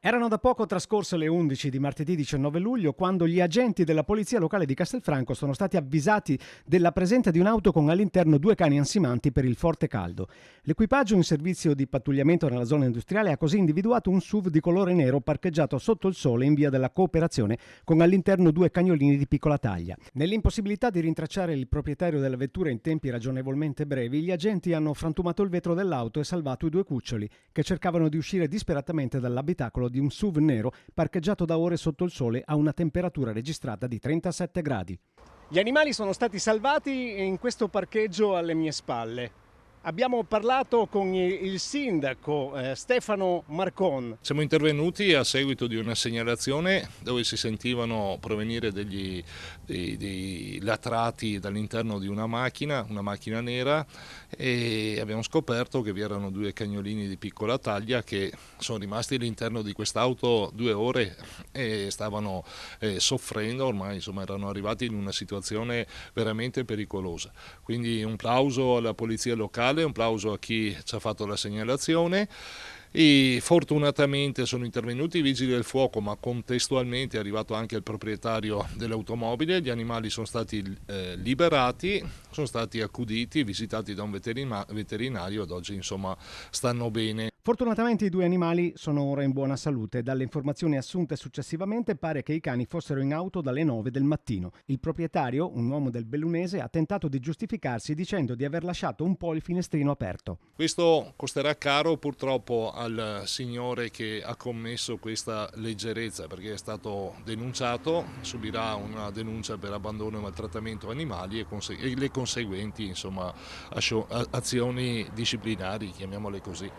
Erano da poco trascorse le 11 di martedì 19 luglio quando gli agenti della polizia locale di Castelfranco sono stati avvisati della presenza di un'auto con all'interno due cani ansimanti per il forte caldo. L'equipaggio in servizio di pattugliamento nella zona industriale ha così individuato un SUV di colore nero parcheggiato sotto il sole in via della Cooperazione con all'interno due cagnolini di piccola taglia. Nell'impossibilità di rintracciare il proprietario della vettura in tempi ragionevolmente brevi, gli agenti hanno frantumato il vetro dell'auto e salvato i due cuccioli che cercavano di uscire disperatamente dall'abitacolo di un SUV nero parcheggiato da ore sotto il sole a una temperatura registrata di 37 gradi. Gli animali sono stati salvati in questo parcheggio alle mie spalle. Abbiamo parlato con il sindaco Stefano Marcon. Siamo intervenuti a seguito di una segnalazione dove si sentivano provenire dei latrati dall'interno di una macchina nera, e abbiamo scoperto che vi erano due cagnolini di piccola taglia che sono rimasti all'interno di quest'auto 2 ore e stavano soffrendo, ormai insomma erano arrivati in una situazione veramente pericolosa. Quindi un plauso alla polizia locale, un plauso a chi ci ha fatto la segnalazione. E fortunatamente sono intervenuti i vigili del fuoco, ma contestualmente è arrivato anche il proprietario dell'automobile. Gli animali sono stati liberati, sono stati accuditi, visitati da un veterinario ed oggi insomma stanno bene. Fortunatamente i due animali sono ora in buona salute. Dalle informazioni assunte successivamente pare che i cani fossero in auto dalle 9 del mattino. Il proprietario, un uomo del Bellunese, ha tentato di giustificarsi dicendo di aver lasciato un po' il finestrino aperto. Questo costerà caro purtroppo al signore che ha commesso questa leggerezza, perché è stato denunciato, subirà una denuncia per abbandono e maltrattamento animali e le conseguenti insomma azioni disciplinari, chiamiamole così.